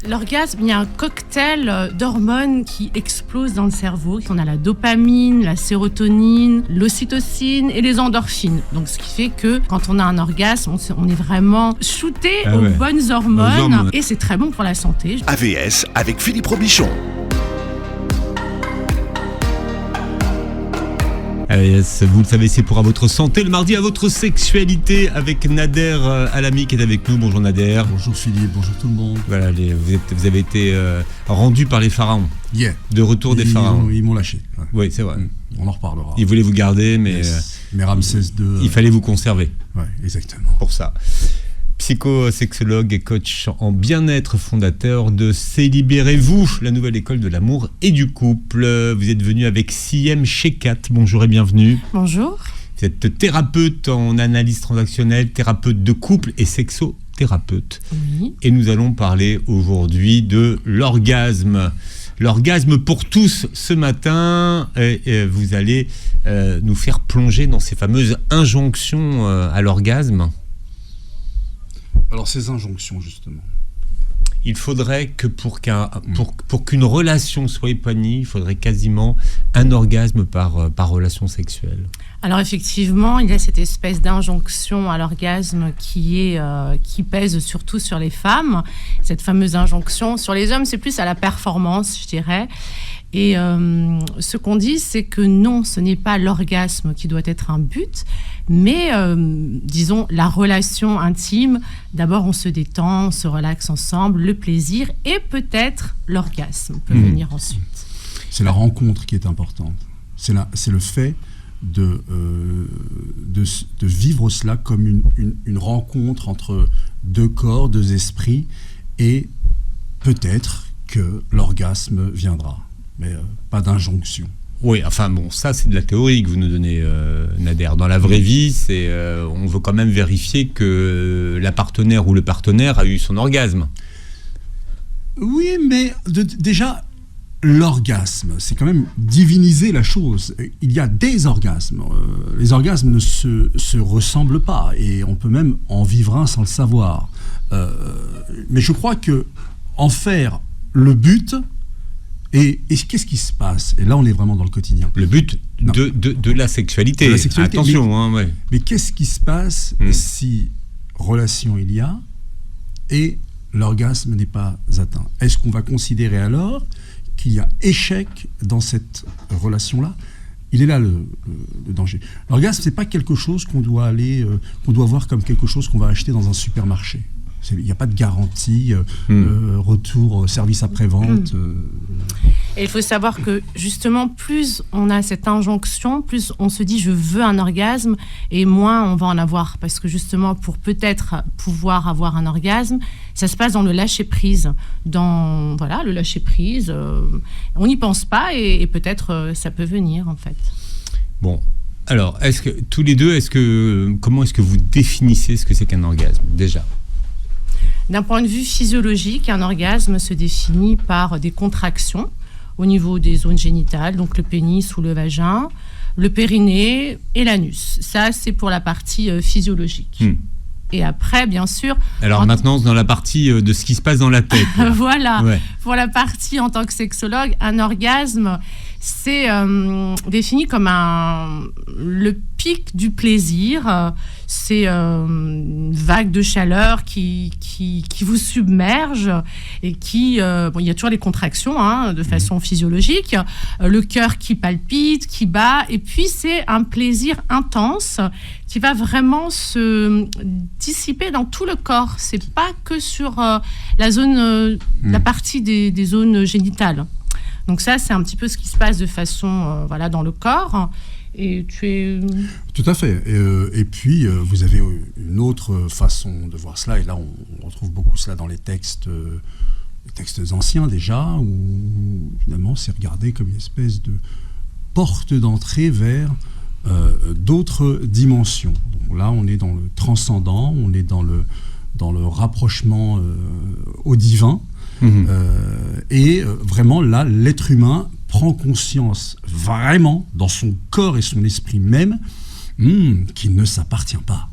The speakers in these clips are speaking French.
L'orgasme, il y a un cocktail d'hormones qui explose dans le cerveau. On a la dopamine, la sérotonine, l'ocytocine et les endorphines. Donc, ce qui fait que quand on a un orgasme, on est vraiment shooté aux bonnes hormones. Et c'est très bon pour la santé. AVS avec Philippe Robichon. Yes, vous le savez, c'est pour à votre santé. Le mardi, à votre sexualité avec Nader Alami qui est avec nous. Bonjour Nader. Bonjour Philippe, bonjour tout le monde. Voilà, vous avez été rendu par les pharaons. Yeah. De retour des pharaons. Ils m'ont lâché. Ouais. Oui, c'est vrai. On en reparlera. Ils voulaient vous garder, mais, mais Ramsès II. Il fallait vous conserver. Oui, exactement. Pour ça. Psychosexologue et coach en bien-être, fondateur de C'est Libérez-vous, la nouvelle école de l'amour et du couple. Vous êtes venu avec Siem Shekat. Bonjour et bienvenue. Bonjour. Vous êtes thérapeute en analyse transactionnelle, thérapeute de couple et sexothérapeute. Oui. Et nous allons parler aujourd'hui de l'orgasme. L'orgasme pour tous ce matin. Vous allez nous faire plonger dans ces fameuses injonctions à l'orgasme. Alors ces injonctions justement. Il faudrait que pour qu'une relation soit épanouie, il faudrait quasiment un orgasme par relation sexuelle. Alors effectivement, il y a cette espèce d'injonction à l'orgasme qui pèse surtout sur les femmes. Cette fameuse injonction. Sur les hommes, c'est plus à la performance, je dirais. Et ce qu'on dit, c'est que non, ce n'est pas l'orgasme qui doit être un but, mais disons la relation intime. D'abord, on se détend, on se relaxe ensemble, le plaisir et peut-être l'orgasme peut venir ensuite. C'est la rencontre qui est importante. C'est le fait de vivre cela comme une rencontre entre deux corps, deux esprits, et peut-être que l'orgasme viendra. Mais pas d'injonction. Oui, enfin bon, ça c'est de la théorie que vous nous donnez, Nader. Dans la vraie vie, on veut quand même vérifier que la partenaire ou le partenaire a eu son orgasme. Oui, mais déjà, l'orgasme, c'est quand même diviniser la chose. Il y a des orgasmes. Les orgasmes ne se ressemblent pas, et on peut même en vivre un sans le savoir. Mais je crois que en faire le but... Et qu'est-ce qui se passe ? Et là, on est vraiment dans le quotidien. Le but de la sexualité. Attention. Mais qu'est-ce qui se passe si relation il y a et l'orgasme n'est pas atteint ? Est-ce qu'on va considérer alors qu'il y a échec dans cette relation-là ? Il est là le danger. L'orgasme, c'est pas quelque chose qu'on doit voir comme quelque chose qu'on va acheter dans un supermarché. Il n'y a pas de garantie, retour, service après-vente. Et il faut savoir que justement, plus on a cette injonction, plus on se dit je veux un orgasme, et moins on va en avoir. Parce que justement, pour peut-être pouvoir avoir un orgasme, ça se passe dans le lâcher-prise. Le lâcher-prise, on n'y pense pas et peut-être ça peut venir en fait. Bon, alors, tous les deux, comment est-ce que vous définissez ce que c'est qu'un orgasme, déjà ? D'un point de vue physiologique, un orgasme se définit par des contractions au niveau des zones génitales, donc le pénis ou le vagin, le périnée et l'anus. Ça, c'est pour la partie physiologique. Et après, bien sûr... Alors maintenant, dans la partie de ce qui se passe dans la tête. Voilà. Ouais. Pour la partie, en tant que sexologue, un orgasme, c'est défini comme le pic du plaisir. C'est une vague de chaleur qui vous submerge et il y a toujours les contractions de façon physiologique, le cœur qui palpite, qui bat, et puis c'est un plaisir intense qui va vraiment se dissiper dans tout le corps. C'est pas que sur la zone, la partie des zones génitales. Donc ça, c'est un petit peu ce qui se passe de façon dans le corps. Et Tout à fait. Et puis, vous avez une autre façon de voir cela. Et là, on retrouve beaucoup cela dans les textes anciens déjà, où finalement, c'est regardé comme une espèce de porte d'entrée vers d'autres dimensions. Donc là, on est dans le transcendant, on est dans le rapprochement au divin. Et vraiment, là, l'être humain prend conscience vraiment dans son corps et son esprit même qu'il ne s'appartient pas,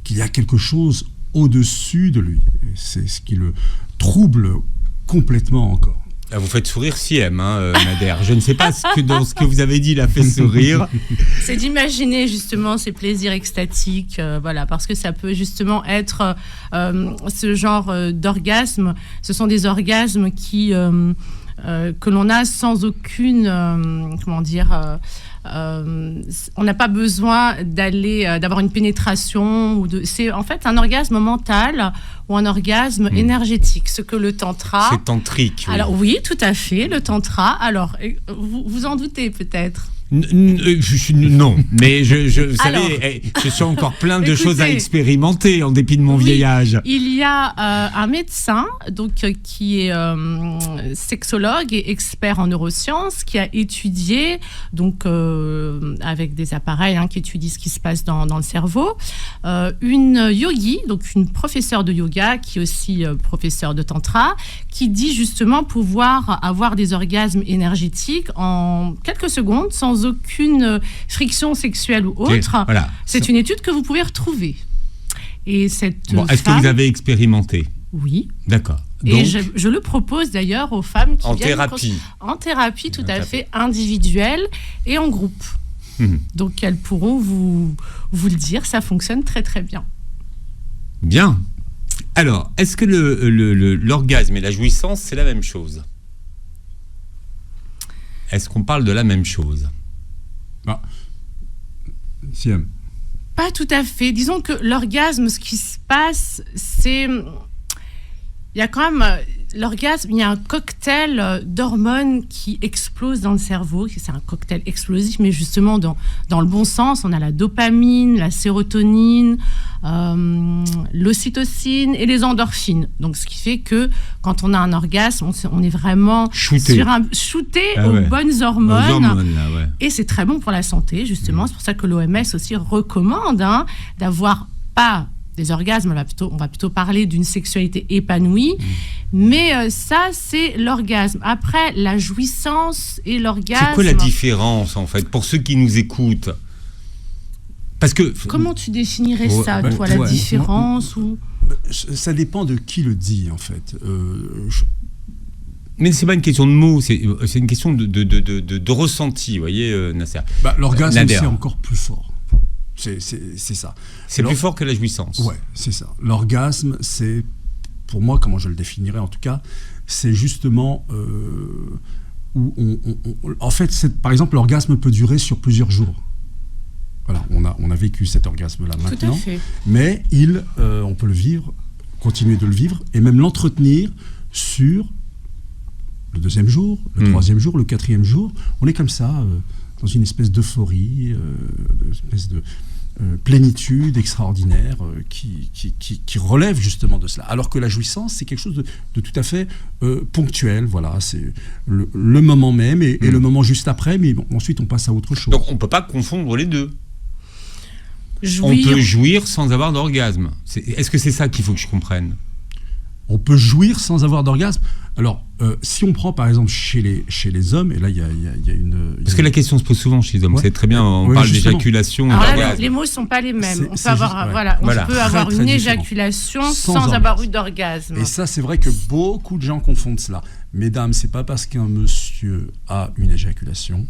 qu'il y a quelque chose au-dessus de lui. Et c'est ce qui le trouble complètement encore. Ah, vous faites sourire Siem, Nader. Je ne sais pas dans ce que vous avez dit l'a fait sourire. C'est d'imaginer justement ces plaisirs extatiques, voilà, parce que ça peut justement être ce genre d'orgasme. Ce sont des orgasmes que l'on a sans aucune, on n'a pas besoin d'avoir une pénétration c'est en fait un orgasme mental ou un orgasme énergétique, ce que le tantra. C'est tantrique. Oui. Alors oui, tout à fait, le tantra. Alors vous en doutez peut-être. Non, mais vous savez, je suis encore plein de choses à expérimenter en dépit de mon vieil âge. Il y a un médecin qui est sexologue et expert en neurosciences qui a étudié avec des appareils qui étudient ce qui se passe dans le cerveau, une yogi, donc une professeure de yoga qui est aussi professeure de tantra, qui dit justement pouvoir avoir des orgasmes énergétiques en quelques secondes sans aucune friction sexuelle ou autre. Voilà. C'est une étude que vous pouvez retrouver. Et est-ce que vous avez expérimenté ? Oui. D'accord. Donc, et je le propose d'ailleurs aux femmes qui viennent en thérapie tout à fait individuelle et en groupe. Donc elles pourront vous le dire, ça fonctionne très très bien. Bien. Alors, est-ce que l'orgasme et la jouissance, c'est la même chose ? Est-ce qu'on parle de la même chose ? Siem. Pas tout à fait. Disons que l'orgasme, ce qui se passe, c'est... Il y a quand même... L'orgasme, il y a un cocktail d'hormones qui explose dans le cerveau. C'est un cocktail explosif, mais justement dans le bon sens. On a la dopamine, la sérotonine, l'ocytocine et les endorphines. Donc, ce qui fait que quand on a un orgasme, on est vraiment shooté aux bonnes hormones. Et c'est très bon pour la santé, justement. C'est pour ça que l'OMS aussi recommande d'avoir pas des orgasmes, on va plutôt parler d'une sexualité épanouie, mais ça, c'est l'orgasme. Après, la jouissance et l'orgasme... C'est quoi la différence, en fait, pour ceux qui nous écoutent ? Parce que... Comment tu définirais ça, toi, la différence ou... Ça dépend de qui le dit, en fait. Mais c'est pas une question de mots, c'est une question de ressenti, vous voyez, Nasser. L'orgasme, c'est encore plus fort. C'est ça. C'est plus fort que la jouissance. Ouais, c'est ça. L'orgasme, c'est, pour moi, comment je le définirais en tout cas, c'est justement où en fait, par exemple, l'orgasme peut durer sur plusieurs jours. Voilà, on a vécu cet orgasme-là maintenant. Tout à fait. Mais on peut le vivre, continuer de le vivre, et même l'entretenir sur le deuxième jour, le troisième jour, le quatrième jour. On est comme ça, dans une espèce d'euphorie, une espèce de plénitude extraordinaire qui relève justement de cela. Alors que la jouissance, c'est quelque chose de tout à fait ponctuel. Voilà, c'est le moment même et le moment juste après, mais bon, ensuite on passe à autre chose. Donc on ne peut pas confondre les deux. Jouir. On peut jouir sans avoir d'orgasme. Est-ce que c'est ça qu'il faut que je comprenne ? On peut jouir sans avoir d'orgasme. Alors, si on prend par exemple chez les hommes, et là il y a une... Parce que la question se pose souvent chez les hommes, c'est très bien, on parle justement. D'éjaculation. Alors là, les mots ne sont pas les mêmes. On peut avoir une éjaculation sans avoir eu d'orgasme. Et ça, c'est vrai que beaucoup de gens confondent cela. Mesdames, c'est pas parce qu'un monsieur a une éjaculation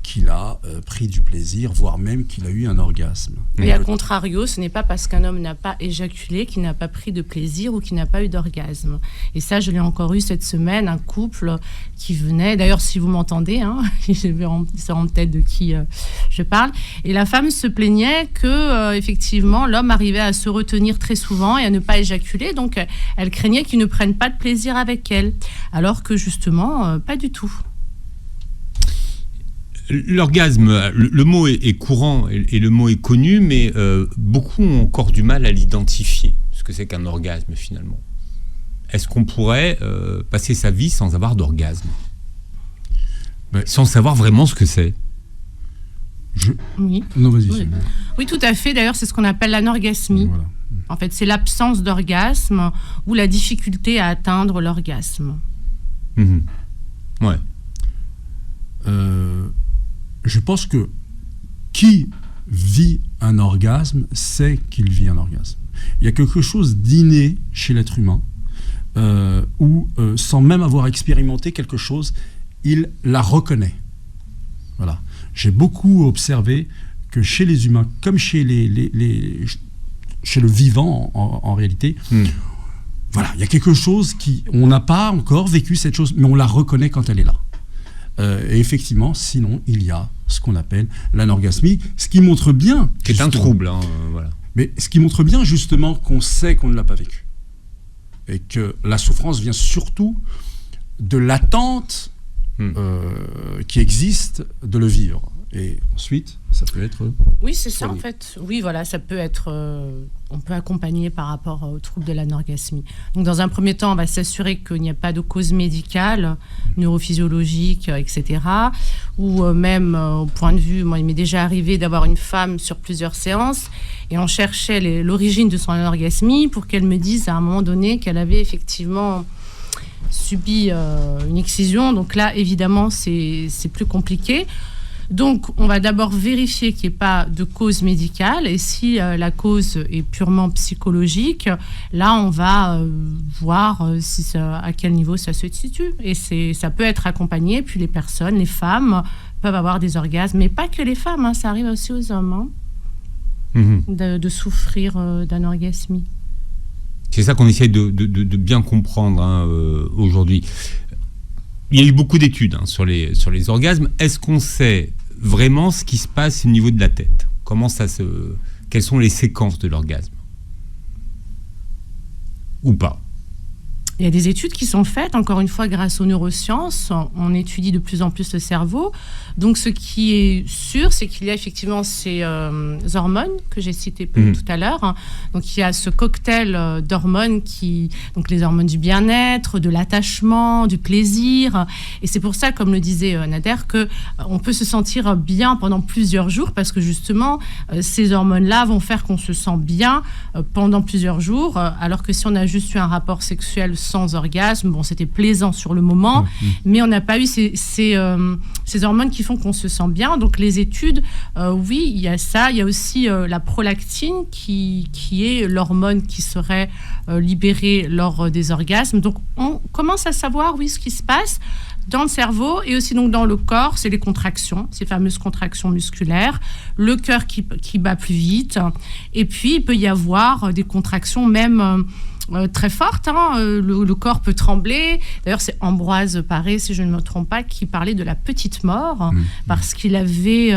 qu'il a pris du plaisir, voire même qu'il a eu un orgasme. Et à contrario, ce n'est pas parce qu'un homme n'a pas éjaculé qu'il n'a pas pris de plaisir ou qu'il n'a pas eu d'orgasme. Et ça, je l'ai encore eu cette semaine, un couple qui venait, d'ailleurs si vous m'entendez, ils sauront peut-être de qui je parle, et la femme se plaignait que effectivement l'homme arrivait à se retenir très souvent et à ne pas éjaculer, donc elle craignait qu'il ne prenne pas de plaisir avec elle, alors que justement pas du tout. L'orgasme, le mot est courant et le mot est connu, mais beaucoup ont encore du mal à l'identifier, ce que c'est qu'un orgasme finalement. Est-ce qu'on pourrait passer sa vie sans avoir d'orgasme ? Sans savoir vraiment ce que c'est ? Oui. Non, vas-y. Oui, tout à fait. D'ailleurs, c'est ce qu'on appelle l'anorgasmie. Voilà. En fait, c'est l'absence d'orgasme ou la difficulté à atteindre l'orgasme. Ouais. Je pense que qui vit un orgasme sait qu'il vit un orgasme. Il y a quelque chose d'inné chez l'être humain où, sans même avoir expérimenté quelque chose, il la reconnaît. Voilà. J'ai beaucoup observé que chez les humains, comme chez chez le vivant en réalité, voilà, il y a quelque chose on n'a pas encore vécu cette chose, mais on la reconnaît quand elle est là. Et effectivement, sinon, il y a ce qu'on appelle l'anorgasmie, ce qui montre bien... Qui est un trouble, voilà. Mais ce qui montre bien justement qu'on sait qu'on ne l'a pas vécu. Et que la souffrance vient surtout de l'attente qui existe de le vivre. Et ensuite, ça peut être... Oui, c'est ça en fait. Oui, voilà, ça peut être... on peut accompagner par rapport au trouble de l'anorgasmie. Donc, dans un premier temps, on va s'assurer qu'il n'y a pas de cause médicale, neurophysiologique, etc. Ou même, au point de vue, moi, il m'est déjà arrivé d'avoir une femme sur plusieurs séances et on cherchait l'origine de son anorgasmie pour qu'elle me dise à un moment donné qu'elle avait effectivement subi une excision. Donc là, évidemment, c'est plus compliqué. Donc, on va d'abord vérifier qu'il n'y ait pas de cause médicale. Et si la cause est purement psychologique, là, on va voir à quel niveau ça se situe. Et ça peut être accompagné. Puis les personnes, les femmes, peuvent avoir des orgasmes. Mais pas que les femmes, ça arrive aussi aux hommes, de souffrir d'anorgasmie. C'est ça qu'on essaie de bien comprendre aujourd'hui. Il y a eu beaucoup d'études sur les orgasmes. Est-ce qu'on sait vraiment ce qui se passe au niveau de la tête ? Quelles sont les séquences de l'orgasme ? Ou pas ? Il y a des études qui sont faites, encore une fois, grâce aux neurosciences. On étudie de plus en plus le cerveau. Donc, ce qui est sûr, c'est qu'il y a effectivement ces hormones que j'ai citées tout à l'heure. Donc, il y a ce cocktail d'hormones donc les hormones du bien-être, de l'attachement, du plaisir. Et c'est pour ça, comme le disait Nader, qu'on peut se sentir bien pendant plusieurs jours parce que justement, ces hormones-là vont faire qu'on se sent bien pendant plusieurs jours. Alors que si on a juste eu un rapport sexuel sans orgasme, bon, c'était plaisant sur le moment, mais on n'a pas eu ces hormones qui font qu'on se sent bien. Donc les études, oui, il y a ça. Il y a aussi la prolactine qui est l'hormone qui serait libérée lors des orgasmes. Donc on commence à savoir, oui, ce qui se passe dans le cerveau et aussi donc dans le corps. C'est les contractions, ces fameuses contractions musculaires, le cœur qui bat plus vite. Et puis, il peut y avoir des contractions même... très forte, le corps peut trembler. D'ailleurs, c'est Ambroise Paré, si je ne me trompe pas, qui parlait de la petite mort, parce qu'il avait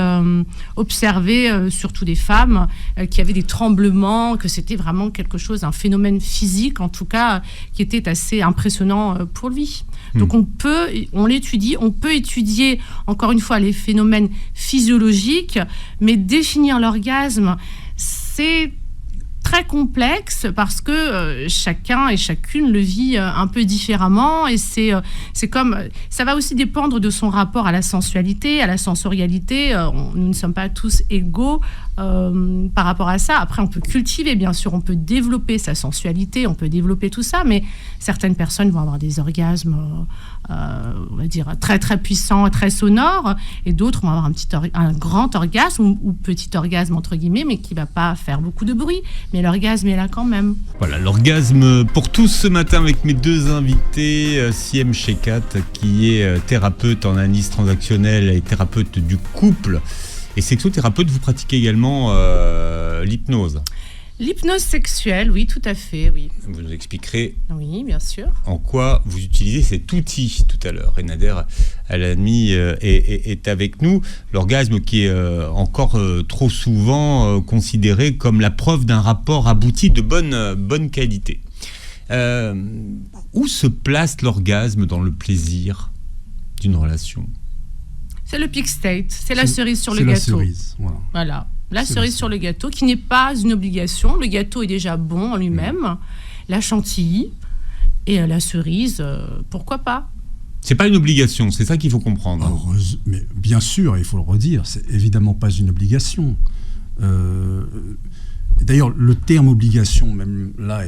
observé, surtout des femmes, qui avaient des tremblements, que c'était vraiment quelque chose, un phénomène physique, en tout cas, qui était assez impressionnant pour lui. Donc, on l'étudie, on peut étudier, encore une fois, les phénomènes physiologiques, mais définir l'orgasme, c'est très complexe parce que chacun et chacune le vit un peu différemment et c'est comme ça va aussi dépendre de son rapport à la sensualité, à la sensorialité. Nous ne sommes pas tous égaux par rapport à ça. Après, on peut cultiver, bien sûr, on peut développer sa sensualité, on peut développer tout ça, mais certaines personnes vont avoir des orgasmes, on va dire, très très puissants, très sonores, et d'autres vont avoir un grand orgasme ou petit orgasme, entre guillemets, mais qui ne va pas faire beaucoup de bruit. Mais l'orgasme est là quand même. Voilà, l'orgasme pour tous ce matin avec mes deux invités, Siem Shekat, qui est thérapeute en analyse transactionnelle et thérapeute du couple. Et sexothérapeute, vous pratiquez également l'hypnose. L'hypnose sexuelle, oui, tout à fait, oui. Vous nous expliquerez oui, bien sûr. En quoi vous utilisez cet outil tout à l'heure. Et Nader Alami est avec nous. L'orgasme qui est encore trop souvent considéré comme la preuve d'un rapport abouti de bonne qualité. Où se place l'orgasme dans le plaisir d'une relation ? C'est le peak state, c'est la cerise sur le gâteau. C'est la cerise, voilà. La cerise sur le gâteau, qui n'est pas une obligation. Le gâteau est déjà bon en lui-même. La chantilly et la cerise, pourquoi pas ? C'est pas une obligation, c'est ça qu'il faut comprendre. Mais bien sûr, il faut le redire, c'est évidemment pas une obligation. D'ailleurs, le terme obligation, même là...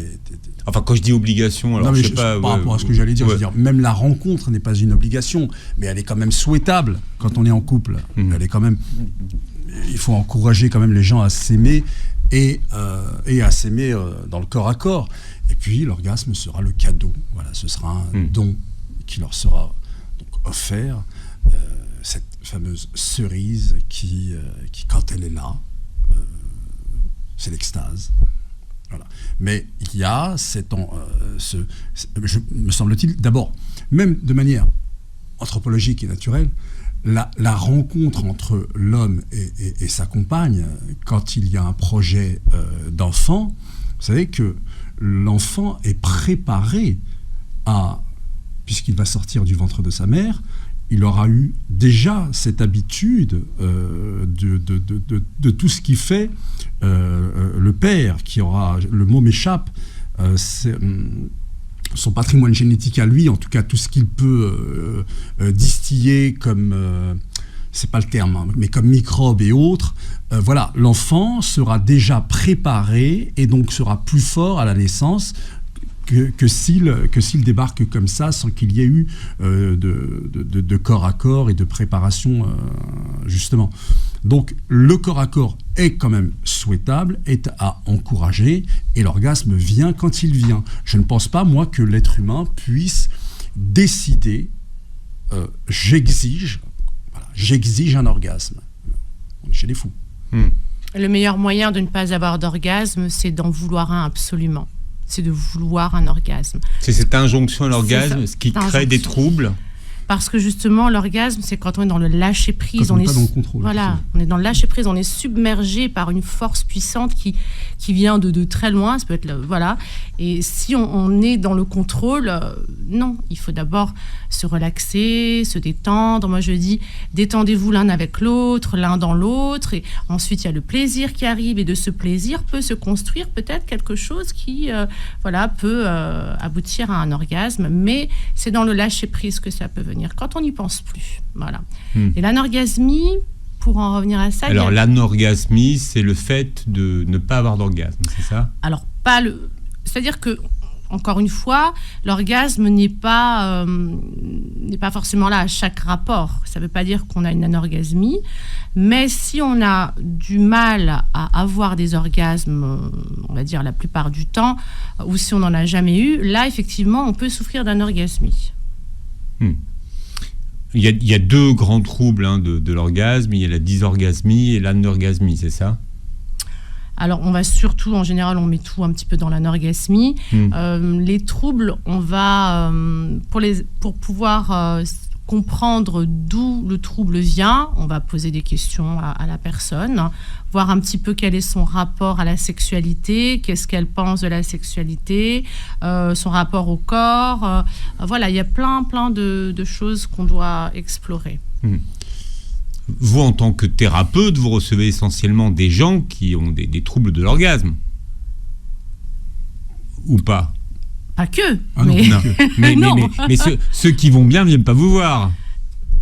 Enfin, quand je dis obligation, alors je sais pas... Par rapport à ce que j'allais dire, je veux dire, même la rencontre n'est pas une obligation, mais elle est quand même souhaitable quand on est en couple. Elle est quand même... Il faut encourager quand même les gens à s'aimer et à s'aimer dans le corps à corps. Et puis l'orgasme sera le cadeau. Voilà, ce sera un don qui leur sera donc offert, cette fameuse cerise qui quand elle est là, c'est l'extase. Voilà. Mais il y a me semble-t-il, d'abord, même de manière anthropologique et naturelle, la rencontre entre l'homme et sa compagne, quand il y a un projet d'enfant, vous savez que l'enfant est préparé puisqu'il va sortir du ventre de sa mère, il aura eu déjà cette habitude de tout ce qui fait le père, qui aura, le mot m'échappe, son patrimoine génétique à lui, en tout cas tout ce qu'il peut distiller comme, c'est pas le terme, hein, mais comme microbes et autres, voilà, l'enfant sera déjà préparé et donc sera plus fort à la naissance que s'il débarque comme ça, sans qu'il y ait eu de corps à corps et de préparation, justement. Donc, le corps à corps est quand même souhaitable, est à encourager, et l'orgasme vient quand il vient. Je ne pense pas, moi, que l'être humain puisse décider, j'exige un orgasme. On est chez les fous. Le meilleur moyen de ne pas avoir d'orgasme, c'est d'en vouloir un absolument. C'est de vouloir un orgasme. C'est cette injonction à l'orgasme qui crée des troubles. Parce que justement, l'orgasme, c'est quand on est dans le lâcher-prise. On est pas dans le contrôle. Voilà, on est dans le lâcher-prise, on est submergé par une force puissante qui vient de très loin. Ça peut être voilà. Et si on est dans le contrôle, non, il faut d'abord se relaxer, se détendre. Moi, je dis, détendez-vous l'un avec l'autre, l'un dans l'autre. Et ensuite, il y a le plaisir qui arrive. Et de ce plaisir peut se construire peut-être quelque chose qui peut aboutir à un orgasme. Mais c'est dans le lâcher-prise que ça peut venir. Quand on n'y pense plus. Voilà. Et l'anorgasmie, pour en revenir à ça... Alors, l'anorgasmie, c'est le fait de ne pas avoir d'orgasme, c'est ça ? Alors, c'est-à-dire que, encore une fois, l'orgasme n'est pas forcément là à chaque rapport. Ça ne veut pas dire qu'on a une anorgasmie, mais si on a du mal à avoir des orgasmes, on va dire la plupart du temps, ou si on n'en a jamais eu, là, effectivement, on peut souffrir d'anorgasmie. Il y a deux grands troubles de l'orgasme. Il y a la dysorgasmie et l'anorgasmie, c'est ça ? Alors, on va surtout, en général, on met tout un petit peu dans l'anorgasmie. Les troubles, on va, pour pouvoir comprendre d'où le trouble vient, on va poser des questions à la personne, voir un petit peu quel est son rapport à la sexualité, qu'est-ce qu'elle pense de la sexualité, son rapport au corps. Voilà, il y a plein de choses qu'on doit explorer. Vous, en tant que thérapeute, vous recevez essentiellement des gens qui ont des troubles de l'orgasme. Ou pas ? Pas que. Mais ceux qui vont bien ne viennent pas vous voir.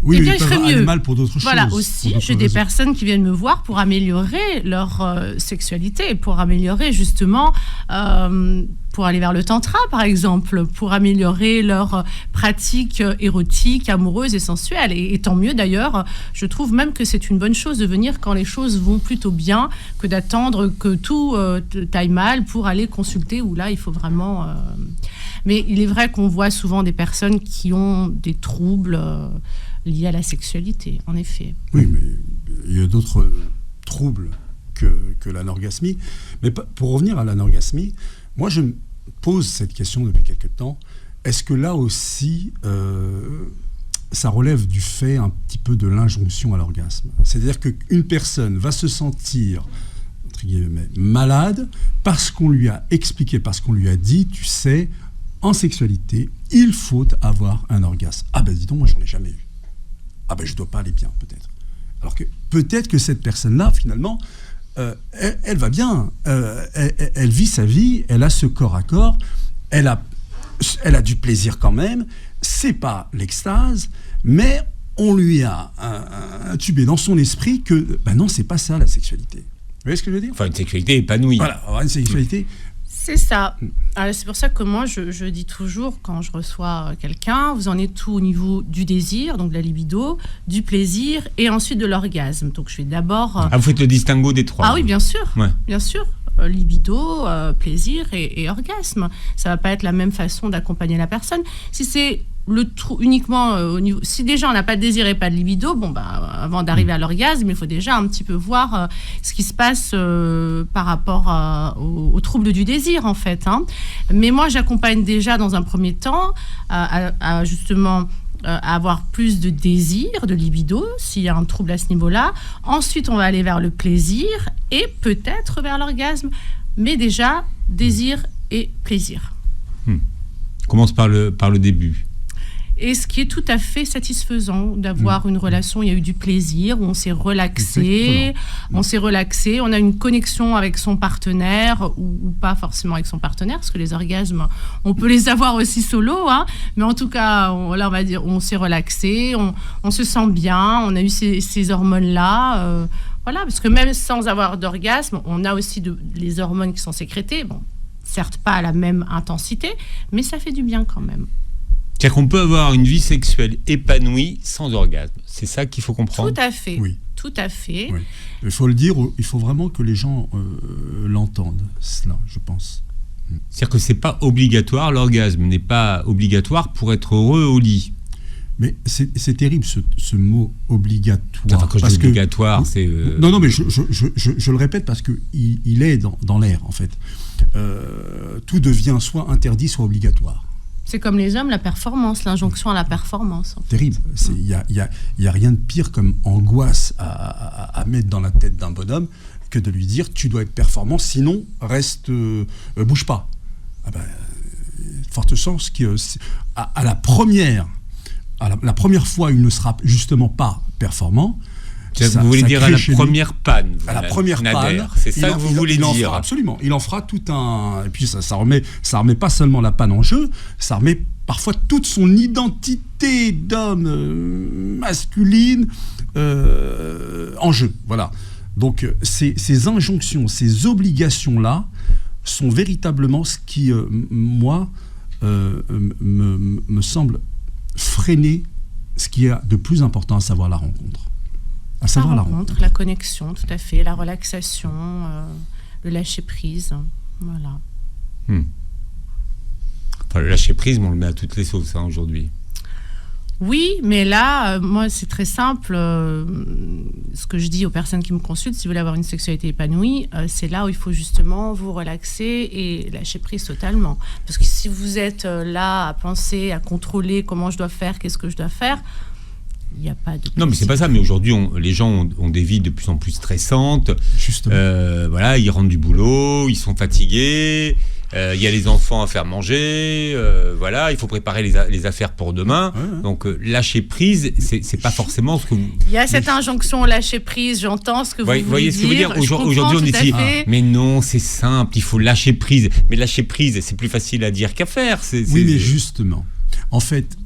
Oui, bien, ils peuvent aller mal pour d'autres choses. Voilà, aussi, j'ai des personnes qui viennent me voir pour améliorer leur sexualité, pour améliorer justement, pour aller vers le tantra, par exemple, pour améliorer leur pratique érotique, amoureuse et sensuelle. Et tant mieux d'ailleurs, je trouve même que c'est une bonne chose de venir quand les choses vont plutôt bien, que d'attendre que tout aille mal pour aller consulter, où là, il faut vraiment... Mais il est vrai qu'on voit souvent des personnes qui ont des troubles... lié à la sexualité, en effet. Oui, mais il y a d'autres troubles que l'anorgasmie. Mais pour revenir à l'anorgasmie, moi je me pose cette question depuis quelque temps. Est-ce que là aussi, ça relève du fait un petit peu de l'injonction à l'orgasme ? C'est-à-dire qu'une personne va se sentir, entre guillemets, malade parce qu'on lui a expliqué, parce qu'on lui a dit, tu sais, en sexualité, il faut avoir un orgasme. Ah ben dis donc, moi j'en ai jamais eu. Ah ben je dois pas aller bien, peut-être. Alors que peut-être que cette personne-là, finalement, elle va bien, elle vit sa vie, elle a ce corps à corps, elle a du plaisir quand même, c'est pas l'extase, mais on lui a intubé dans son esprit que, ben non, c'est pas ça la sexualité. Vous voyez ce que je veux dire ? Enfin, une sexualité épanouie. Voilà, avoir une sexualité C'est ça. Alors, c'est pour ça que moi, je dis toujours, quand je reçois quelqu'un, vous en êtes tout au niveau du désir, donc de la libido, du plaisir et ensuite de l'orgasme. Donc, je vais d'abord... vous faites le distinguo des trois. Ah oui, bien sûr. Ouais. Bien sûr. Libido, plaisir et orgasme. Ça va pas être la même façon d'accompagner la personne. Si c'est uniquement au niveau... Si déjà on n'a pas de désir et pas de libido, avant d'arriver à l'orgasme, il faut déjà un petit peu voir ce qui se passe par rapport aux troubles du désir, en fait. Mais moi, j'accompagne déjà dans un premier temps à justement... à avoir plus de désir, de libido, s'il y a un trouble à ce niveau-là. Ensuite, on va aller vers le plaisir et peut-être vers l'orgasme. Mais déjà, désir et plaisir. On commence par le début. Et ce qui est tout à fait satisfaisant d'avoir une relation, il y a eu du plaisir, où on s'est relaxé, on a une connexion avec son partenaire ou pas forcément avec son partenaire, parce que les orgasmes, on peut les avoir aussi solo, mais en tout cas, on va dire, on s'est relaxé, on se sent bien, on a eu ces hormones-là, voilà, parce que même sans avoir d'orgasme, on a aussi les hormones qui sont sécrétées, certes pas à la même intensité, mais ça fait du bien quand même. C'est-à-dire qu'on peut avoir une vie sexuelle épanouie sans orgasme. C'est ça qu'il faut comprendre. Tout à fait. Oui. Tout à fait. Oui. Il faut le dire, il faut vraiment que les gens l'entendent, cela, je pense. C'est-à-dire que c'est pas obligatoire, l'orgasme n'est pas obligatoire pour être heureux au lit. Mais c'est terrible ce mot obligatoire. Enfin, quand je dis obligatoire, c'est... Non, mais je le répète parce qu'il est dans l'air, en fait. Tout devient soit interdit, soit obligatoire. C'est comme les hommes, la performance, l'injonction à la performance. En fait. Terrible. Il y a rien de pire comme angoisse à mettre dans la tête d'un bonhomme que de lui dire tu dois être performant, sinon bouge pas. Forte chance qu'à la première fois où il ne sera justement pas performant. Vous voulez dire à la première panne. À la première panne. C'est ça que vous voulez dire. Absolument. Il en fera tout un... Et puis ça remet pas seulement la panne en jeu, ça remet parfois toute son identité d'homme masculine en jeu. Voilà. Donc ces injonctions, ces obligations-là sont véritablement ce qui, moi, me semble freiner ce qui est de plus important, à savoir la rencontre. La rencontre, la connexion, tout à fait, la relaxation, le lâcher-prise, voilà. Enfin, le lâcher-prise, on le met à toutes les sauces aujourd'hui. Oui, mais là, moi, c'est très simple. Ce que je dis aux personnes qui me consultent, si vous voulez avoir une sexualité épanouie, c'est là où il faut justement vous relaxer et lâcher prise totalement. Parce que si vous êtes là à penser, à contrôler comment je dois faire, qu'est-ce que je dois faire, il n'y a pas de... Non, mais c'est pas ça. Mais aujourd'hui, les gens ont des vies de plus en plus stressantes. Justement. Voilà, ils rentrent du boulot, ils sont fatigués. Il y a les enfants à faire manger. Voilà, il faut préparer les affaires pour demain. Ouais. Donc, lâcher prise, c'est pas forcément ce que vous... Il y a cette injonction lâcher prise. J'entends ce que vous voulez dire. Vous voyez ce que je veux dire. Aujourd'hui, on est dit, mais non, c'est simple. Il faut lâcher prise. Mais lâcher prise, c'est plus facile à dire qu'à faire. Oui, mais justement, en fait,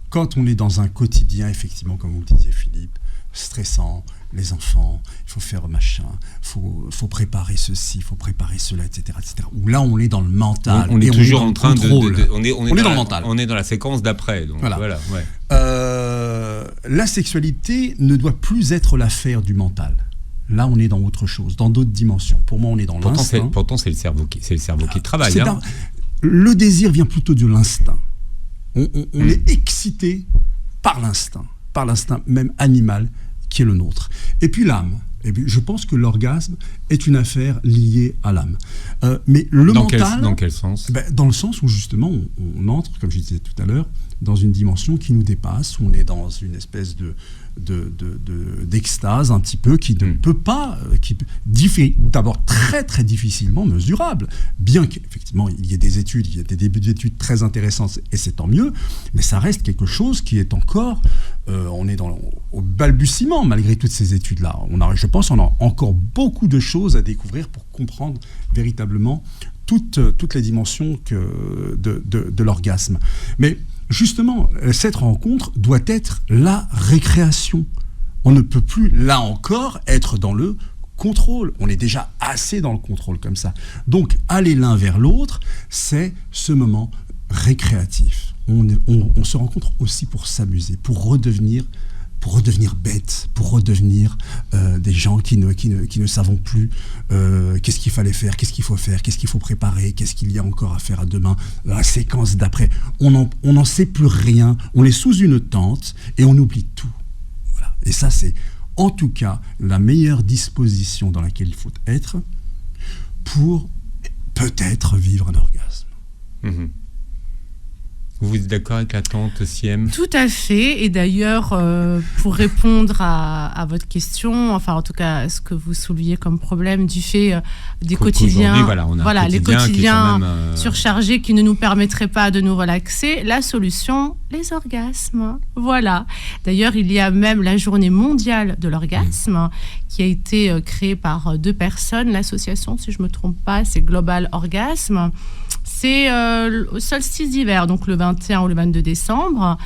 quand on est dans un quotidien, effectivement, comme vous le disiez, Philippe, stressant, les enfants, il faut faire machin, faut préparer ceci, il faut préparer cela, etc., etc. Où là, on est dans le mental. On est toujours en train on est dans le mental. On est dans la séquence d'après. Donc voilà ouais. La sexualité ne doit plus être l'affaire du mental. Là, on est dans autre chose, dans d'autres dimensions. Pour moi, on est dans l'instinct. Pourtant, c'est le cerveau qui travaille. Le désir vient plutôt de l'instinct. On est excité par l'instinct même animal qui est le nôtre. Et puis l'âme. Et puis, je pense que l'orgasme est une affaire liée à l'âme. Mais le mental... Dans quel sens ? Dans le sens où justement on entre, comme je disais tout à l'heure, dans une dimension qui nous dépasse, où on est dans une espèce d'extase un petit peu qui ne peut pas, d'abord très très difficilement mesurable, bien qu'effectivement il y ait des études, il y a des débuts d'études très intéressantes et c'est tant mieux, mais ça reste quelque chose qui est encore, on est au balbutiement malgré toutes ces études-là. Je pense qu'on a encore beaucoup de choses à découvrir pour comprendre véritablement toutes les dimensions de l'orgasme. Mais justement, cette rencontre doit être la récréation. On ne peut plus, là encore, être dans le contrôle. On est déjà assez dans le contrôle comme ça. Donc, aller l'un vers l'autre, c'est ce moment récréatif. On se rencontre aussi pour s'amuser, pour redevenir bêtes, pour redevenir des gens qui ne savons plus qu'est-ce qu'il fallait faire, qu'est-ce qu'il faut faire, qu'est-ce qu'il faut préparer, qu'est-ce qu'il y a encore à faire à demain, la séquence d'après. On n'en sait plus rien, on est sous une tente et on oublie tout. Voilà. Et ça, c'est en tout cas la meilleure disposition dans laquelle il faut être pour peut-être vivre un orgasme. Mmh. Vous êtes d'accord avec la tante Siem ? Tout à fait. Et d'ailleurs, pour répondre à votre question, enfin en tout cas à ce que vous souleviez comme problème du fait des quotidiens, les quotidiens surchargés qui ne nous permettraient pas de nous relaxer, la solution, les orgasmes. Voilà. D'ailleurs, il y a même la journée mondiale de l'orgasme qui a été créée par 2 personnes. L'association, si je ne me trompe pas, c'est Global Orgasme. C'est au solstice d'hiver, donc le 21 ou le 22 décembre.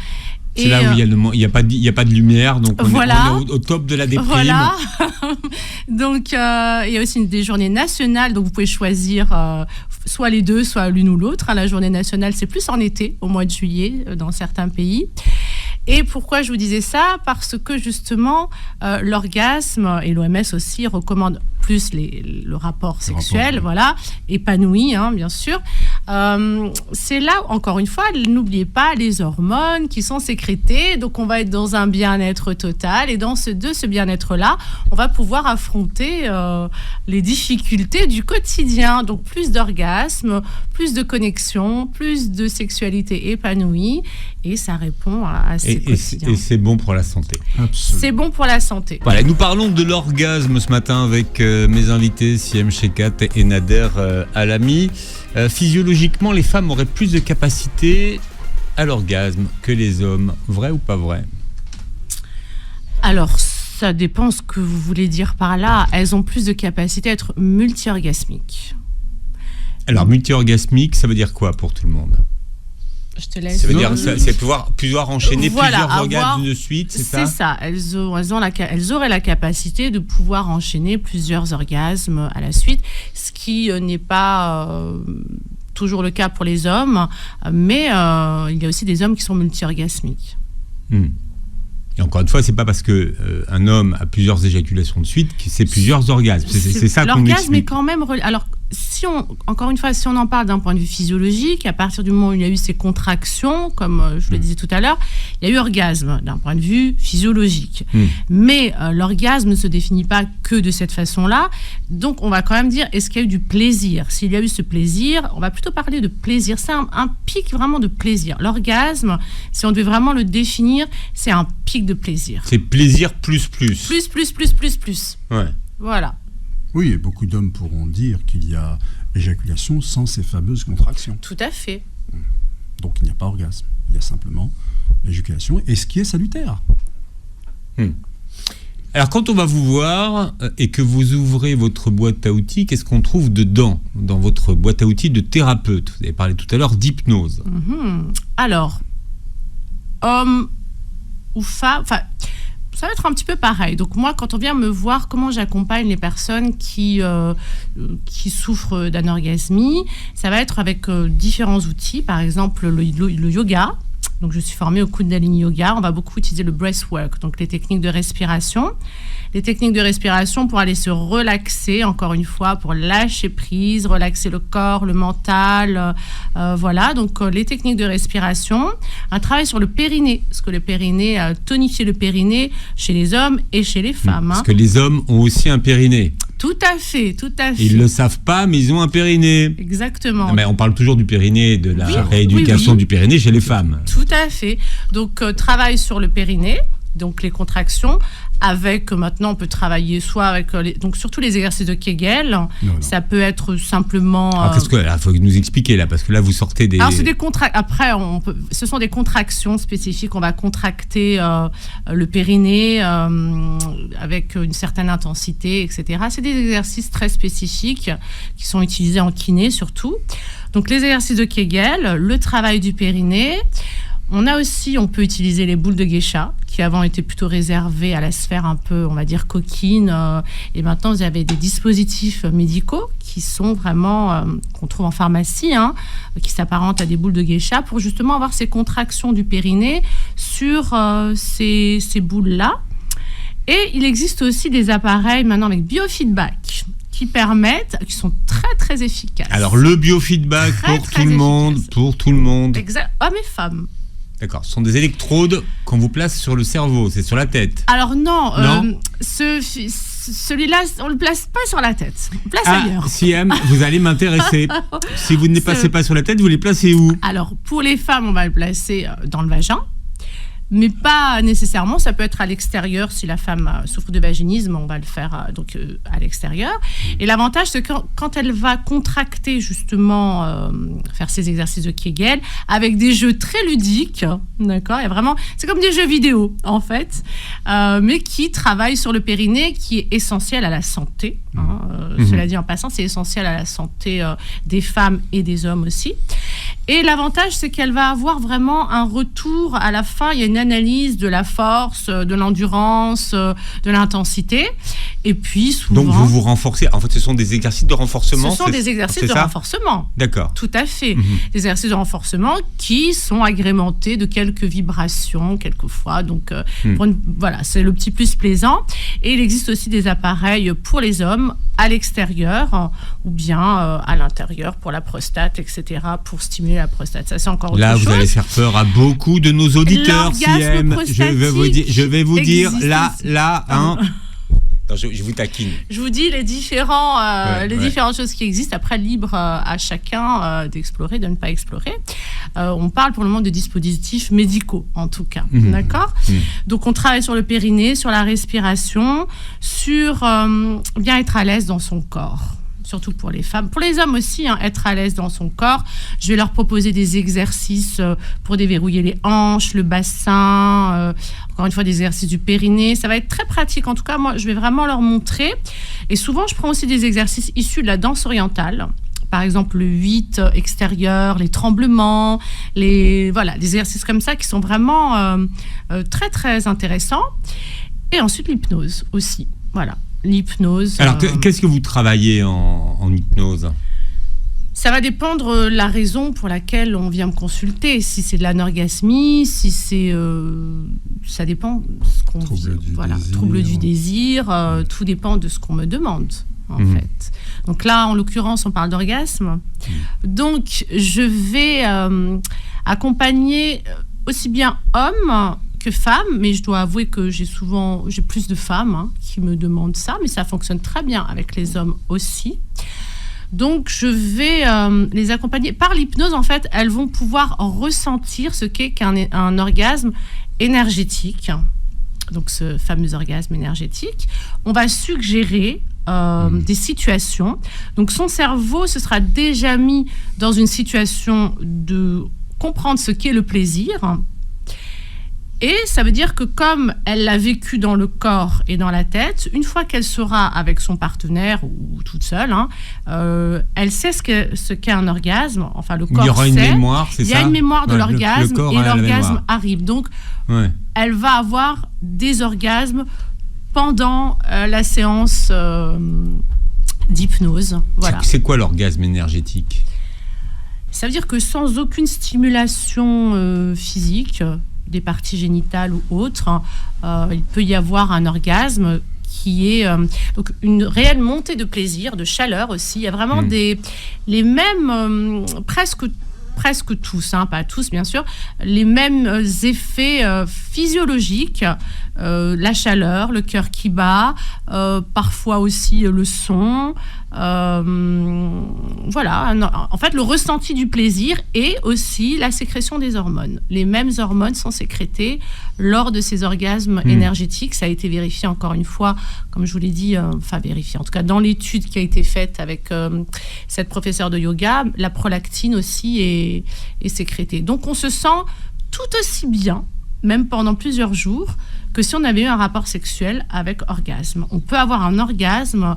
C'est là où il n'y a pas de lumière, donc on est au top de la déprime. Voilà. Donc, il y a aussi des journées nationales, donc vous pouvez choisir soit les deux, soit l'une ou l'autre. La journée nationale, c'est plus en été, au mois de juillet, dans certains pays. Et pourquoi je vous disais ça ? Parce que justement, l'orgasme, et l'OMS aussi recommande plus le rapport sexuel, épanoui, bien sûr. C'est là, encore une fois, n'oubliez pas les hormones qui sont sécrétées, donc on va être dans un bien-être total, et de ce bien-être-là, on va pouvoir affronter les difficultés du quotidien, donc plus d'orgasme, plus de connexion, plus de sexualité épanouie, et ça répond à ces quotidiens. Et c'est bon pour la santé. Absolument. C'est bon pour la santé. Voilà, nous parlons de l'orgasme ce matin avec mes invités Siem Shekat et Nader Alami. Physiologiquement, les femmes auraient plus de capacité à l'orgasme que les hommes. Vrai ou pas vrai ? Alors, ça dépend ce que vous voulez dire par là. Elles ont plus de capacité à être multi-orgasmiques. Alors, multi-orgasmique, ça veut dire quoi pour tout le monde ? Je te laisse. Ça veut dire c'est pouvoir enchaîner plusieurs orgasmes de suite, c'est ça ? C'est ça. Elles auraient la capacité de pouvoir enchaîner plusieurs orgasmes à la suite, ce qui n'est pas toujours le cas pour les hommes, mais il y a aussi des hommes qui sont multi-orgasmiques. Et encore une fois, c'est pas parce que un homme a plusieurs éjaculations de suite que c'est plusieurs orgasmes. C'est ça qu'on explique. L'orgasme est quand même... Alors, encore une fois, si on en parle d'un point de vue physiologique, à partir du moment où il y a eu ces contractions, comme je le disais tout à l'heure, il y a eu orgasme d'un point de vue physiologique. Mais l'orgasme ne se définit pas que de cette façon-là. Donc, on va quand même dire, est-ce qu'il y a eu du plaisir ? S'il y a eu ce plaisir, on va plutôt parler de plaisir. C'est un pic vraiment de plaisir. L'orgasme, si on devait vraiment le définir, c'est un pic de plaisir. C'est plaisir plus. Plus. Ouais. Voilà. Oui, et beaucoup d'hommes pourront dire qu'il y a éjaculation sans ces fameuses contractions. Tout à fait. Donc il n'y a pas orgasme, il y a simplement l'éjaculation, et ce qui est salutaire. Alors quand on va vous voir et que vous ouvrez votre boîte à outils, qu'est-ce qu'on trouve dedans, dans votre boîte à outils de thérapeute ? Vous avez parlé tout à l'heure d'hypnose. Alors, homme ou femme... Ça va être un petit peu pareil. Donc moi, quand on vient me voir, comment j'accompagne les personnes qui souffrent d'anorgasmie, ça va être avec différents outils. Par exemple, le yoga. Donc je suis formée au Kundalini Yoga. On va beaucoup utiliser le breathwork, donc les techniques de respiration. Les techniques de respiration pour aller se relaxer, encore une fois, pour lâcher prise, relaxer le corps, le mental. Voilà, donc les techniques de respiration. Un travail sur le périnée, parce que le périnée, tonifier le périnée chez les hommes et chez les femmes. Parce que les hommes ont aussi un périnée. Tout à fait. Ils ne le savent pas, mais ils ont un périnée. Exactement. Non, mais on parle toujours du périnée, de la rééducation du périnée chez les femmes. Tout à fait. Donc, travail sur le périnée, donc les contractions, avec, maintenant, on peut travailler soit avec, donc surtout les exercices de Kegel. Non. Ça peut être simplement... Alors, qu'est-ce que il faut nous expliquer, là, parce que là, vous sortez des... Alors, c'est des après, ce sont des contractions spécifiques. On va contracter le périnée avec une certaine intensité, etc. C'est des exercices très spécifiques qui sont utilisés en kiné, surtout. Donc, les exercices de Kegel, le travail du périnée... On peut utiliser les boules de geisha, qui avant était plutôt réservé à la sphère un peu, on va dire, coquine. Et maintenant, vous avez des dispositifs médicaux qui sont vraiment, qu'on trouve en pharmacie, qui s'apparentent à des boules de geisha pour justement avoir ces contractions du périnée sur ces boules-là. Et il existe aussi des appareils maintenant avec biofeedback qui sont très très efficaces. Alors le biofeedback pour tout le monde. Exact, hommes et femmes. D'accord, ce sont des électrodes qu'on vous place sur le cerveau, c'est sur la tête. Alors non. Celui-là, on le place pas sur la tête, on le place ailleurs. Siam, vous allez m'intéresser. Si vous ne les placez pas sur la tête, vous les placez où? Alors pour les femmes, on va le placer dans le vagin. Mais pas nécessairement, ça peut être à l'extérieur. Si la femme souffre de vaginisme, on va le faire à l'extérieur. Et l'avantage, c'est que quand elle va contracter justement, faire ses exercices de Kegel, avec des jeux très ludiques, d'accord, et vraiment, c'est comme des jeux vidéo en fait, mais qui travaillent sur le périnée, qui est essentiel à la santé. Cela dit en passant, c'est essentiel à la santé des femmes et des hommes aussi. Et l'avantage, c'est qu'elle va avoir vraiment un retour à la fin. Il y a une analyse de la force, de l'endurance, de l'intensité. Et puis, souvent... Donc, vous vous renforcez. En fait, ce sont des exercices de renforcement. Ce sont des exercices de renforcement. D'accord. Tout à fait. Des exercices de renforcement qui sont agrémentés de quelques vibrations, quelquefois. Donc, voilà, c'est le petit plus plaisant. Et il existe aussi des appareils pour les hommes à l'extérieur ou bien à l'intérieur pour la prostate, etc., pour stimuler la prostate. Ça, c'est encore autre chose. Là, vous allez faire peur à beaucoup de nos auditeurs, Siam. Je vais vous dire, là, Non, je vous taquine. Je vous dis les différentes choses qui existent. Après, libre à chacun d'explorer, de ne pas explorer. On parle pour le moment de dispositifs médicaux, en tout cas. D'accord ? Donc, on travaille sur le périnée, sur la respiration, sur bien être à l'aise dans son corps. Surtout pour les femmes. Pour les hommes aussi, être à l'aise dans son corps. Je vais leur proposer des exercices pour déverrouiller les hanches, le bassin, encore une fois des exercices du périnée. Ça va être très pratique. En tout cas, moi, je vais vraiment leur montrer. Et souvent, je prends aussi des exercices issus de la danse orientale. Par exemple, le 8 extérieur, les tremblements, des exercices comme ça qui sont vraiment très, très intéressants. Et ensuite, l'hypnose aussi. Voilà. L'hypnose. Alors, qu'est-ce que vous travaillez en hypnose ? Ça va dépendre la raison pour laquelle on vient me consulter. Si c'est de l'anorgasmie, si c'est... ça dépend de ce qu'on... Trouble du désir. Tout dépend de ce qu'on me demande, en fait. Donc là, en l'occurrence, on parle d'orgasme. Donc, je vais accompagner aussi bien hommes que femmes, mais je dois avouer que j'ai plus de femmes qui me demandent ça, mais ça fonctionne très bien avec les hommes aussi. Donc, je vais les accompagner. Par l'hypnose, en fait, elles vont pouvoir ressentir ce qu'est qu'un orgasme énergétique. Donc, ce fameux orgasme énergétique. On va suggérer des situations. Donc, son cerveau se sera déjà mis dans une situation de comprendre ce qu'est le plaisir. Et ça veut dire que comme elle l'a vécu dans le corps et dans la tête, une fois qu'elle sera avec son partenaire ou toute seule, elle sait ce qu'est un orgasme. Enfin, le corps sait. Il y aura une mémoire, c'est ça ? Il y a une mémoire de l'orgasme et l'orgasme arrive. Donc, elle va avoir des orgasmes pendant la séance d'hypnose. Voilà. C'est quoi l'orgasme énergétique ? Ça veut dire que sans aucune stimulation physique, des parties génitales ou autres, il peut y avoir un orgasme qui est donc une réelle montée de plaisir, de chaleur aussi. Il y a vraiment les mêmes, presque tous, pas tous bien sûr, les mêmes effets physiologiques, la chaleur, le cœur qui bat, parfois aussi le son, en fait le ressenti du plaisir et aussi la sécrétion des hormones. Les mêmes hormones sont sécrétées lors de ces orgasmes énergétiques. Ça a été vérifié encore une fois, comme je vous l'ai dit, vérifié en tout cas dans l'étude qui a été faite avec cette professeure de yoga, la prolactine aussi est sécrétée. Donc on se sent tout aussi bien même pendant plusieurs jours, que si on avait eu un rapport sexuel avec orgasme. On peut avoir un orgasme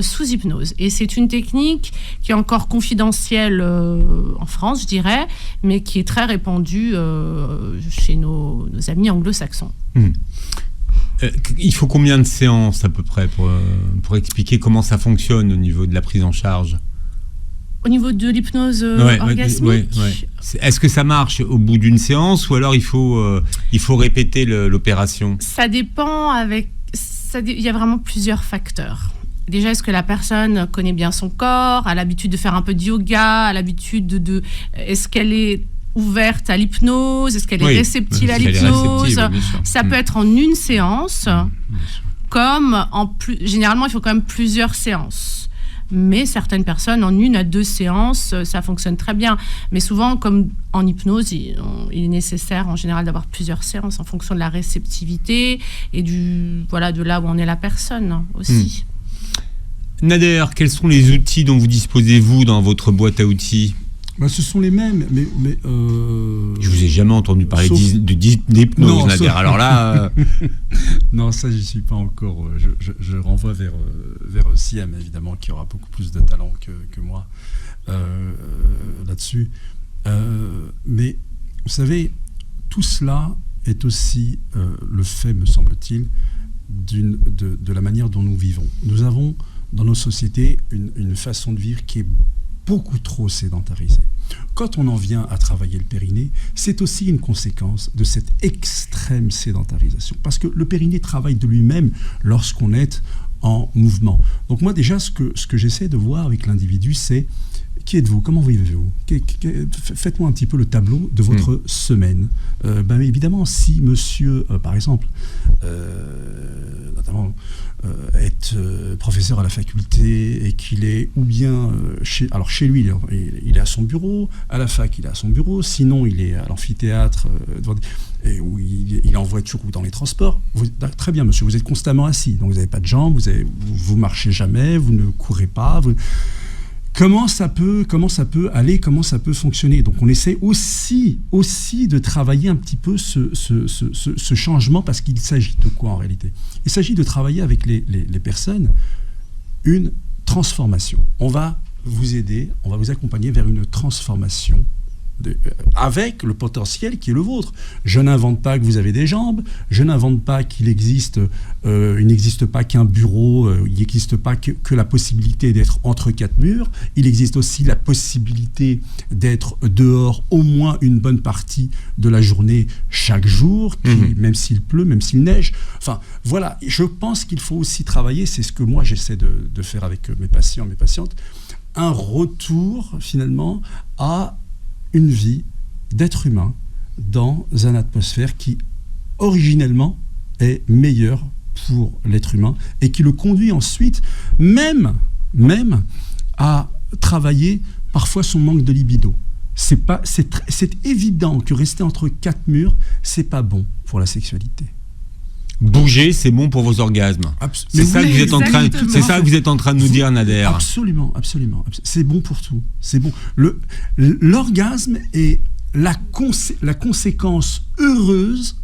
sous hypnose. Et c'est une technique qui est encore confidentielle en France, je dirais, mais qui est très répandue chez nos amis anglo-saxons. Il faut combien de séances à peu près pour expliquer comment ça fonctionne au niveau de la prise en charge ? Au niveau de l'hypnose orgasmique, Est-ce que ça marche au bout d'une séance ou alors il faut répéter l'opération ? Ça dépend il y a vraiment plusieurs facteurs. Déjà, est-ce que la personne connaît bien son corps, a l'habitude de faire un peu de yoga, a l'habitude est-ce qu'elle est ouverte à l'hypnose, est-ce qu'elle est réceptive à l'hypnose ? Ça peut être en une séance, comme généralement il faut quand même plusieurs séances. Mais certaines personnes, en 1 à 2 séances, ça fonctionne très bien. Mais souvent, comme en hypnose, il est nécessaire en général d'avoir plusieurs séances en fonction de la réceptivité et de là où en est la personne aussi. Nader, quels sont les outils dont vous disposez, vous, dans votre boîte à outils ? Ce sont les mêmes, mais je vous ai jamais entendu parler d'hypnose, Nader. Alors là, non, ça j'y suis pas encore. Je renvoie vers Siam, évidemment, qui aura beaucoup plus de talent que moi là-dessus. Mais vous savez, tout cela est aussi le fait, me semble-t-il, de la manière dont nous vivons. Nous avons dans nos sociétés une façon de vivre qui est beaucoup trop sédentarisé. Quand on en vient à travailler le périnée, c'est aussi une conséquence de cette extrême sédentarisation. Parce que le périnée travaille de lui-même lorsqu'on est en mouvement. Donc moi déjà, ce que j'essaie de voir avec l'individu, c'est qui êtes-vous ? Comment vivez-vous ? Faites-moi un petit peu le tableau de votre semaine. Évidemment, si monsieur, par exemple, notamment, est professeur à la faculté et qu'il est ou bien chez lui, il est à son bureau, à la fac, il est à son bureau, sinon il est à l'amphithéâtre, où il est en voiture ou dans les transports. Très bien, monsieur, vous êtes constamment assis, donc vous n'avez pas de jambes, vous marchez jamais, vous ne courez pas. Comment ça peut aller, comment ça peut fonctionner ? Donc on essaie aussi de travailler un petit peu ce changement, parce qu'il s'agit de quoi en réalité ? Il s'agit de travailler avec les personnes une transformation. On va vous aider, on va vous accompagner vers une transformation avec le potentiel qui est le vôtre. Je n'invente pas que vous avez des jambes, je n'invente pas il n'existe pas qu'un bureau, il n'existe pas que la possibilité d'être entre 4 murs, il existe aussi la possibilité d'être dehors au moins une bonne partie de la journée chaque jour, même s'il pleut, même s'il neige. Enfin, voilà, je pense qu'il faut aussi travailler, c'est ce que moi j'essaie de faire avec mes patients, mes patientes, un retour finalement à une vie d'être humain dans une atmosphère qui, originellement, est meilleure pour l'être humain et qui le conduit ensuite, même à travailler parfois son manque de libido. C'est évident que rester entre 4 murs, c'est pas bon pour la sexualité. Bouger, c'est bon pour vos orgasmes. C'est ça que vous êtes en train de nous dire, Nader. Absolument. C'est bon pour tout. C'est bon. L'orgasme est la conséquence heureuse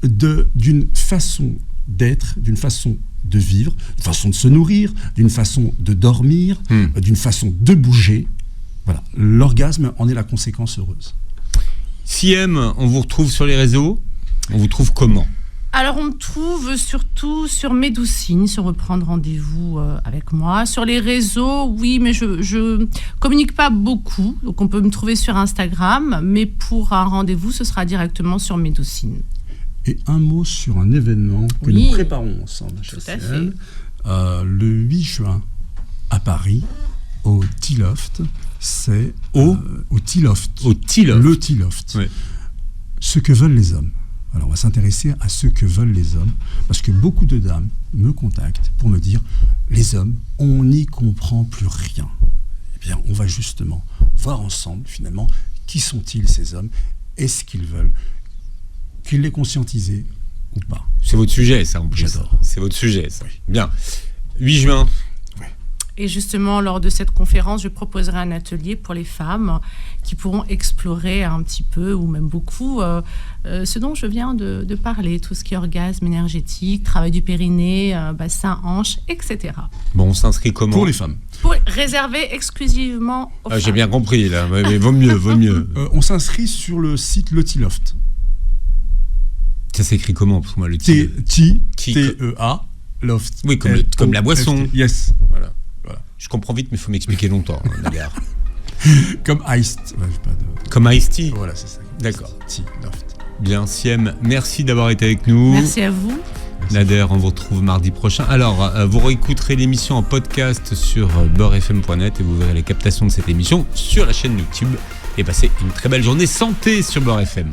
d'une façon d'être, d'une façon de vivre, d'une façon de se nourrir, d'une façon de dormir, d'une façon de bouger. Voilà. L'orgasme en est la conséquence heureuse. Siem, on vous retrouve sur les réseaux ? On vous trouve comment ? Alors, on me trouve surtout sur Médoucine, si on veut prendre rendez-vous avec moi. Sur les réseaux, oui, mais je communique pas beaucoup. Donc, on peut me trouver sur Instagram. Mais pour un rendez-vous, ce sera directement sur Médoucine. Et un mot sur un événement que nous préparons ensemble, le 8 juin à Paris, au T-Loft. C'est au T-Loft. Au T-Loft. Le T-Loft. Oui. Ce que veulent les hommes. Alors, on va s'intéresser à ce que veulent les hommes, parce que beaucoup de dames me contactent pour me dire « Les hommes, on n'y comprend plus rien ». Eh bien, on va justement voir ensemble, finalement, qui sont-ils ces hommes ? Est-ce qu'ils veulent qu'ils les conscientisent ou pas ? C'est votre sujet, ça, en plus. J'adore. C'est votre sujet, ça. Oui. Bien. 8 juin. Oui. Et justement, lors de cette conférence, je proposerai un atelier pour les femmes qui pourront explorer un petit peu, ou même beaucoup, ce dont je viens de parler, tout ce qui est orgasme énergétique, travail du périnée, bassin, hanche, etc. Bon, on s'inscrit comment? Pour les femmes. Réservé exclusivement aux femmes. J'ai bien compris, là, mais vaut mieux. On s'inscrit sur le site Lotiloft. Ça s'écrit comment pour moi, le T-E-A, Loft. Oui, comme la boisson. Yes. Voilà. Je comprends vite, mais il faut m'expliquer longtemps, Nagar. Comme Iced. Comme Ice Tea. Voilà, c'est ça. D'accord. T-Loft. Bien, Siem, merci d'avoir été avec nous. Merci à vous. Nader, on vous retrouve mardi prochain. Alors, vous réécouterez l'émission en podcast sur beurrefm.net et vous verrez les captations de cette émission sur la chaîne YouTube. Et passez une très belle journée santé sur Beurre FM.